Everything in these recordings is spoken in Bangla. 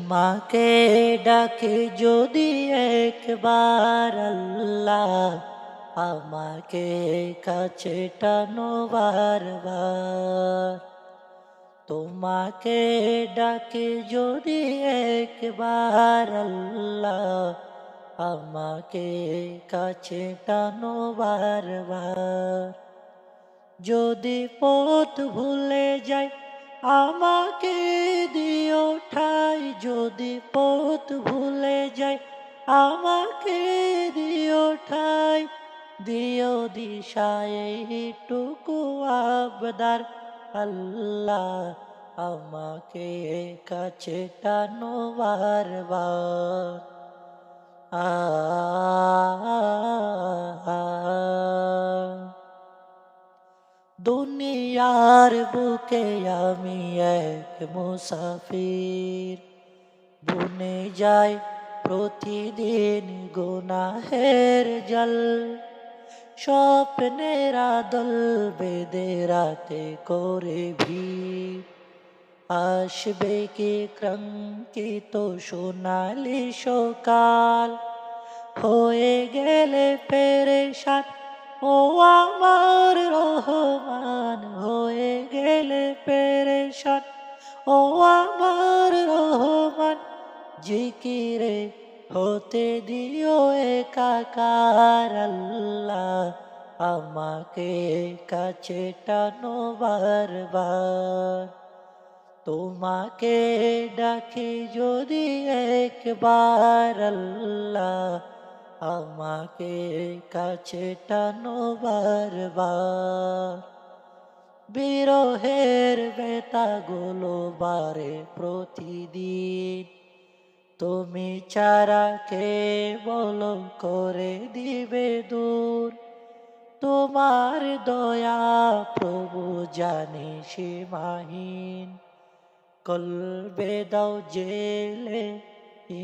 তোমাকে ডাকে যদি একবার আল্লাহ, আমাকে কাছে টানো বারবার। তোমাকে ডাকে যদি একবার আল্লাহ, আমাকে কাছে টানো বারবার। যদি পথ ভুলে যাই আমাকে দিও ঠাই, যদি পথ ভুলে যাই আমাকে দিও ঠাই। দিও দিশায় এইটুকু আবদার আল্লাহ, আমাকে কাছে টানো বারবার। আ দুনিয়ার বুকে আমি এক মুসাফির, বুনে যাই প্রতিদিন গুনাহের জল। স্বপ্নের আদল বেঁধে রাতে করে ভিড়, আসবে কি ক্রান্তিত সোনালি সকাল। হয়ে গেলে পেরেশান ও আমার রহমান, হয়ে গেলে পেরেশান ও আমার রহমান। জিকিরে হতে দিও একাকার আল্লাহ, আমাকে কাছে টানো বারবার। তোমাকে ডাকি যদি একবার আল্লাহ, আমাকে কাছে টানো বারবার। বিরহের বেতাগুলো বারে প্রতিদিন, তুমি ছাড়া কে বলো করে দিবে দূর। তোমার দয়া প্রভু জানি সীমাহীন, কলবে দাও জেলে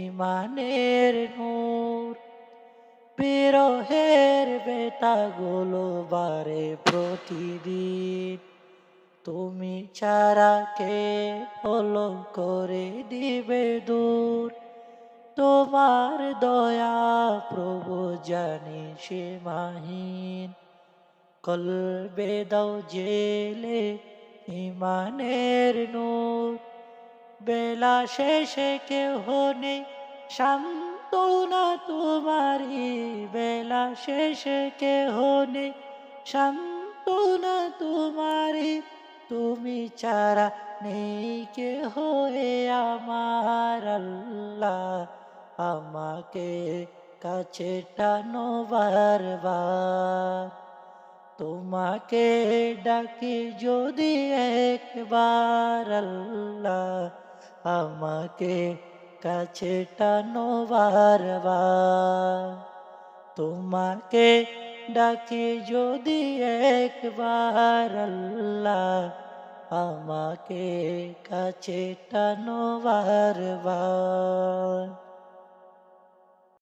ইমানের নূর। বিরহের বেতাগুলো বারে প্রতিদিন, তুমি ছাড়া কে হলো করে দিবে দূর। তোমার দয়া প্রভু জানি সীমাহীন, কলবে দাও জেলে ইমানের নূর। বেলা শেষে কেহ নেই সান্ত্বনা তোমারি, বেলা শেষে কেহ নেই সান্ত্বনা তোমারি। তুমি ছাড়া নেই কেহ এ আমার আল্লাহ, আমাকে কাছে টানো বারবার। তোমাকে ডাকি যদি একবার আল্লাহ, আমাকে কাছে টানো বারবার। তোমাকে ডাকি যদি একবার আল্লাহ, আমাকে কাছে টানো বারবার।